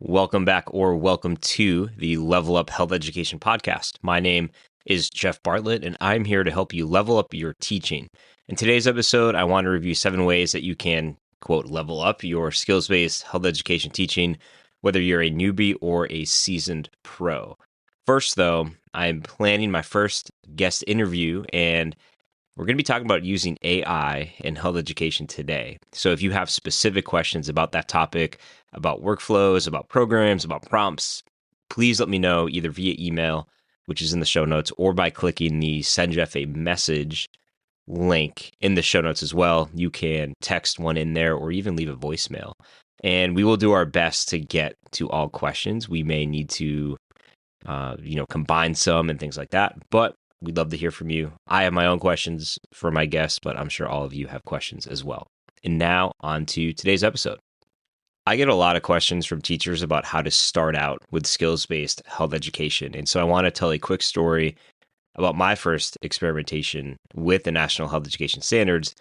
Welcome back or welcome to the Level Up Health Education Podcast. My name is Jeff Bartlett, and I'm here to help you level up your teaching. In today's episode, I want to review 7 ways that you can, quote, level up your skills-based health education teaching, whether you're a newbie or a seasoned pro. First, though, I'm planning my first guest interview, and we're going to be talking about using AI in health education today. So if you have specific questions about that topic, about workflows, about programs, about prompts, please let me know either via email, which is in the show notes, or by clicking the Send Jeff a Message link in the show notes as well. You can text one in there or even leave a voicemail. And we will do our best to get to all questions. We may need to, combine some and things like that, but we'd love to hear from you. I have my own questions for my guests, but I'm sure all of you have questions as well. And now on to today's episode. I get a lot of questions from teachers about how to start out with skills-based health education. And so I want to tell a quick story about my first experimentation with the National Health Education Standards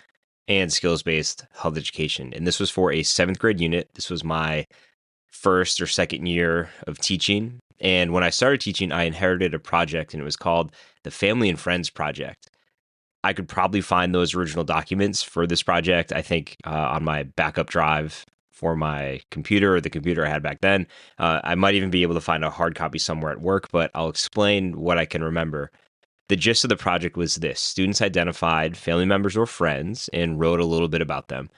and skills-based health education. And this was for a 7th grade unit. This was my first or second year of teaching. And when I started teaching, I inherited a project, and it was called the Family and Friends Project. I could probably find those original documents for this project, I think, on my backup drive for my computer, or the computer I had back then. I might even be able to find a hard copy somewhere at work, but I'll explain what I can remember. The gist of the project was this: students identified family members or friends and wrote a little bit about them.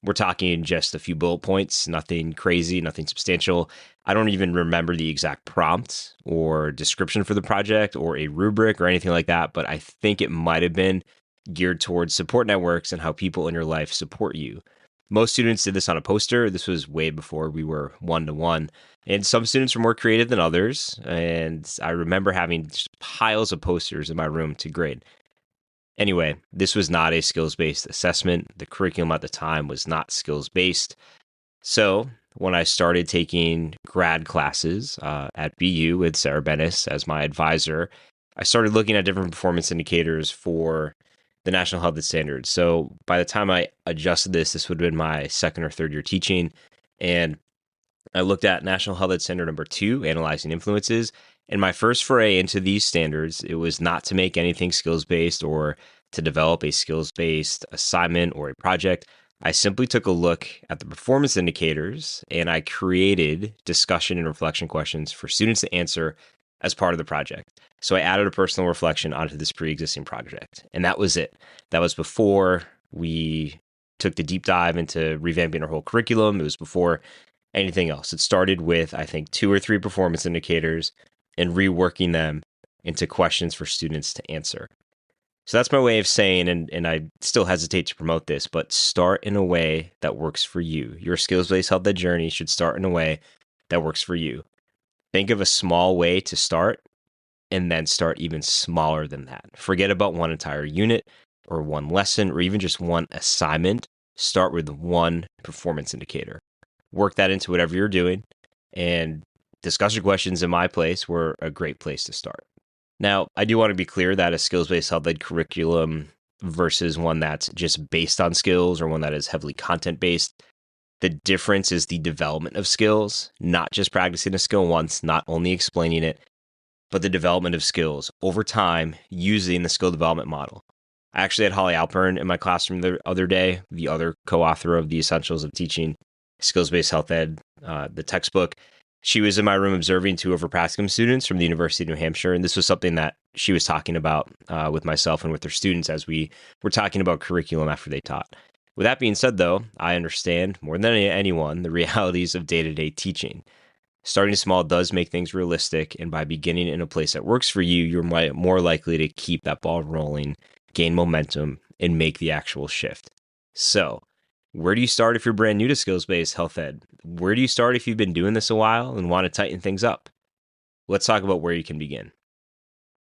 We're talking just a few bullet points, nothing crazy, nothing substantial. I don't even remember the exact prompt or description for the project or a rubric or anything like that, but I think it might have been geared towards support networks and how people in your life support you. Most students did this on a poster. This was way before we were one-to-one. And some students were more creative than others. And I remember having just piles of posters in my room to grade. Anyway, this was not a skills-based assessment. The curriculum at the time was not skills-based. So when I started taking grad classes at BU with Sarah Bennis as my advisor, I started looking at different performance indicators for the National Health Standards. So by the time I adjusted this would have been my second or third year teaching. And I looked at National Health Standard number 2, analyzing influences. And my first foray into these standards, it was not to make anything skills-based or to develop a skills-based assignment or a project. I simply took a look at the performance indicators, and I created discussion and reflection questions for students to answer as part of the project. So I added a personal reflection onto this pre-existing project, and that was it. That was before we took the deep dive into revamping our whole curriculum. It was before anything else. It started with, I think, 2 or 3 performance indicators and reworking them into questions for students to answer. So that's my way of saying, and I still hesitate to promote this, but start in a way that works for you. Your skills-based health ed journey should start in a way that works for you. Think of a small way to start, and then start even smaller than that. Forget about one entire unit or one lesson or even just one assignment. Start with one performance indicator. Work that into whatever you're doing, and discussion questions in my place were a great place to start. Now, I do want to be clear that a skills-based health ed curriculum versus one that's just based on skills or one that is heavily content-based, the difference is the development of skills, not just practicing a skill once, not only explaining it, but the development of skills over time using the skill development model. I actually had Holly Alpern in my classroom the other day, the other co-author of The Essentials of Teaching Skills-Based Health Ed, the textbook. She was in my room observing 2 of her practicum students from the University of New Hampshire, and this was something that she was talking about with myself and with her students as we were talking about curriculum after they taught. With that being said, though, I understand more than anyone the realities of day-to-day teaching. Starting small does make things realistic, and by beginning in a place that works for you, you're more likely to keep that ball rolling, gain momentum, and make the actual shift. So, where do you start if you're brand new to skills-based health ed? Where do you start if you've been doing this a while and want to tighten things up? Let's talk about where you can begin.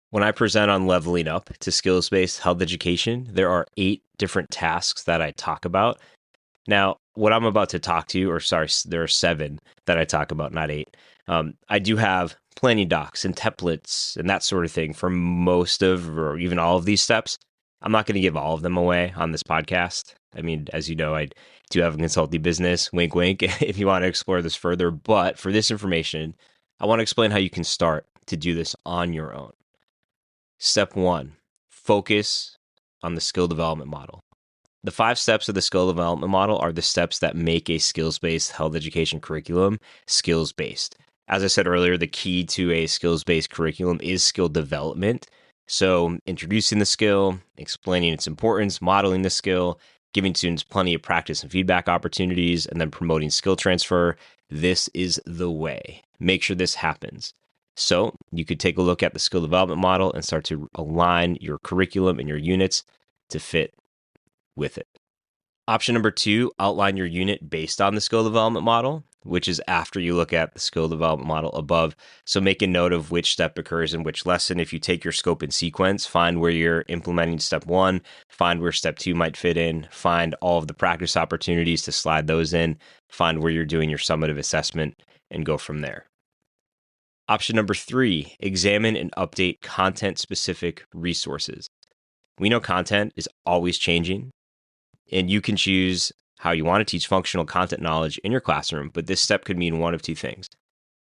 When I present on leveling up to skills-based health education, there are 8 different tasks that I talk about. Now, what I'm about to talk to you, there are 7 that I talk about, not 8. I do have planning docs and templates and that sort of thing for most of, or even all of these steps. I'm not going to give all of them away on this podcast. I mean, as you know, I do have a consulting business, wink, wink, if you want to explore this further. But for this information, I want to explain how you can start to do this on your own. Step 1, focus on the skill development model. The 5 steps of the skill development model are the steps that make a skills-based health education curriculum skills-based. As I said earlier, the key to a skills-based curriculum is skill development. So introducing the skill, explaining its importance, modeling the skill, giving students plenty of practice and feedback opportunities, and then promoting skill transfer. This is the way. Make sure this happens. So you could take a look at the skill development model and start to align your curriculum and your units to fit with it. Option number 2, outline your unit based on the skill development model, which is after you look at the skill development model above. So make a note of which step occurs in which lesson. If you take your scope and sequence, find where you're implementing step 1, find where step 2 might fit in, find all of the practice opportunities to slide those in, find where you're doing your summative assessment, and go from there. Option number 3, examine and update content-specific resources. We know content is always changing, and you can choose how you want to teach functional content knowledge in your classroom, but this step could mean one of 2 things.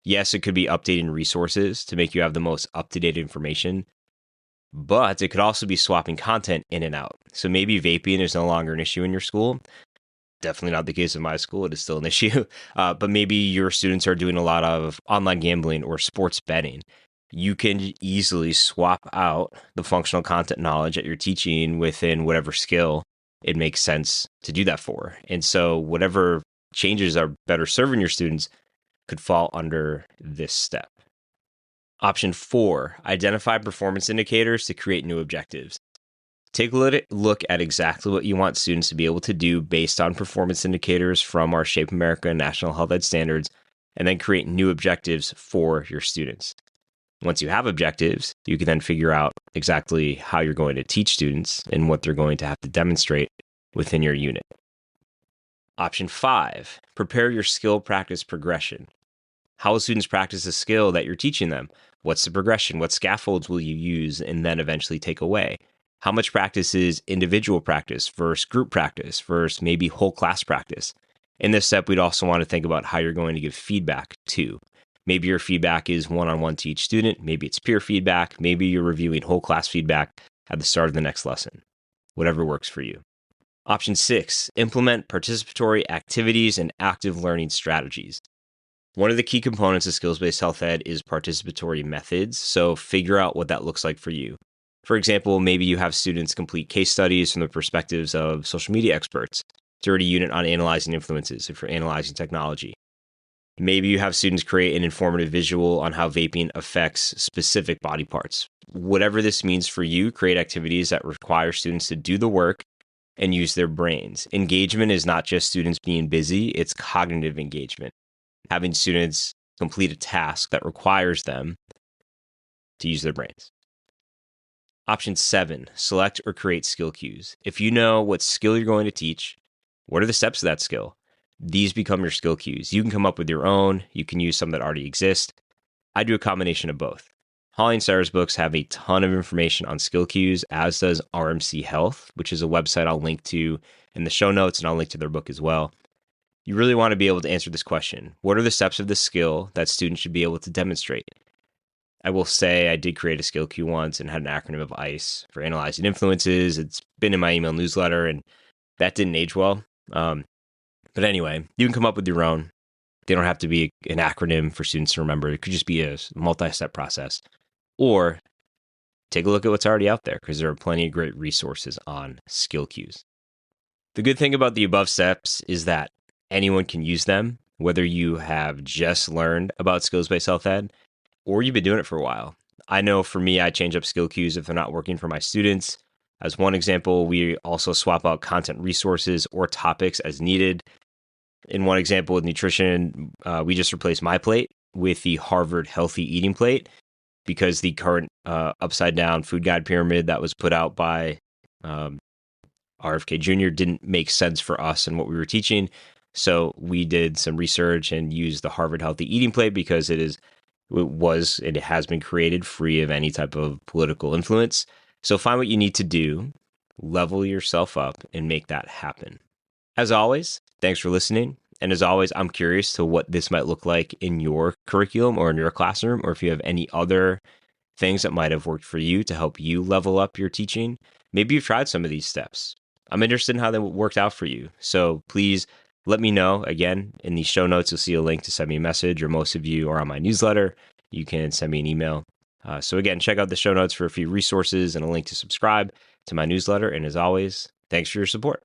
Yes, it could be updating resources to make you have the most up-to-date information, but it could also be swapping content in and out. So maybe vaping is no longer an issue in your school. Definitely not the case in my school. It is still an issue. But maybe your students are doing a lot of online gambling or sports betting. You can easily swap out the functional content knowledge that you're teaching within whatever skill it makes sense to do that for. And so whatever changes are better serving your students could fall under this step. Option 4, identify performance indicators to create new objectives. Take a look at exactly what you want students to be able to do based on performance indicators from our Shape America National Health Ed Standards, and then create new objectives for your students. Once you have objectives, you can then figure out exactly how you're going to teach students and what they're going to have to demonstrate within your unit. Option 5, prepare your skill practice progression. How will students practice a skill that you're teaching them? What's the progression? What scaffolds will you use and then eventually take away? How much practice is individual practice versus group practice versus maybe whole class practice? In this step, we'd also want to think about how you're going to give feedback too. Maybe your feedback is one-on-one to each student. Maybe it's peer feedback. Maybe you're reviewing whole class feedback at the start of the next lesson. Whatever works for you. Option 6, implement participatory activities and active learning strategies. One of the key components of skills-based health ed is participatory methods, so figure out what that looks like for you. For example, maybe you have students complete case studies from the perspectives of social media experts to a unit on analyzing influences if you're analyzing technology. Maybe you have students create an informative visual on how vaping affects specific body parts. Whatever this means for you, create activities that require students to do the work and use their brains. Engagement is not just students being busy, it's cognitive engagement. Having students complete a task that requires them to use their brains. Option 7, select or create skill cues. If you know what skill you're going to teach, what are the steps of that skill? These become your skill cues. You can come up with your own. You can use some that already exist. I do a combination of both. Holly and Sarah's books have a ton of information on skill cues, as does RMC Health, which is a website I'll link to in the show notes, and I'll link to their book as well. You really want to be able to answer this question. What are the steps of the skill that students should be able to demonstrate? I will say I did create a skill cue once and had an acronym of ICE for analyzing influences. It's been in my email newsletter, and that didn't age well. But anyway, you can come up with your own. They don't have to be an acronym for students to remember. It could just be a multi-step process. Or take a look at what's already out there, because there are plenty of great resources on skill cues. The good thing about the above steps is that anyone can use them, whether you have just learned about skills-based health ed or you've been doing it for a while. I know for me, I change up skill cues if they're not working for my students. As one example, we also swap out content resources or topics as needed. In one example with nutrition, we just replaced my plate with the Harvard Healthy Eating Plate because the current upside-down food guide pyramid that was put out by RFK Jr. didn't make sense for us and what we were teaching. So we did some research and used the Harvard Healthy Eating Plate because it has been created free of any type of political influence. So find what you need to do, level yourself up and make that happen. As always, thanks for listening. And as always, I'm curious to what this might look like in your curriculum or in your classroom, or if you have any other things that might have worked for you to help you level up your teaching. Maybe you've tried some of these steps. I'm interested in how they worked out for you. So please let me know. Again, in the show notes, you'll see a link to send me a message, or most of you are on my newsletter. You can send me an email. So again, check out the show notes for a few resources and a link to subscribe to my newsletter. And as always, thanks for your support.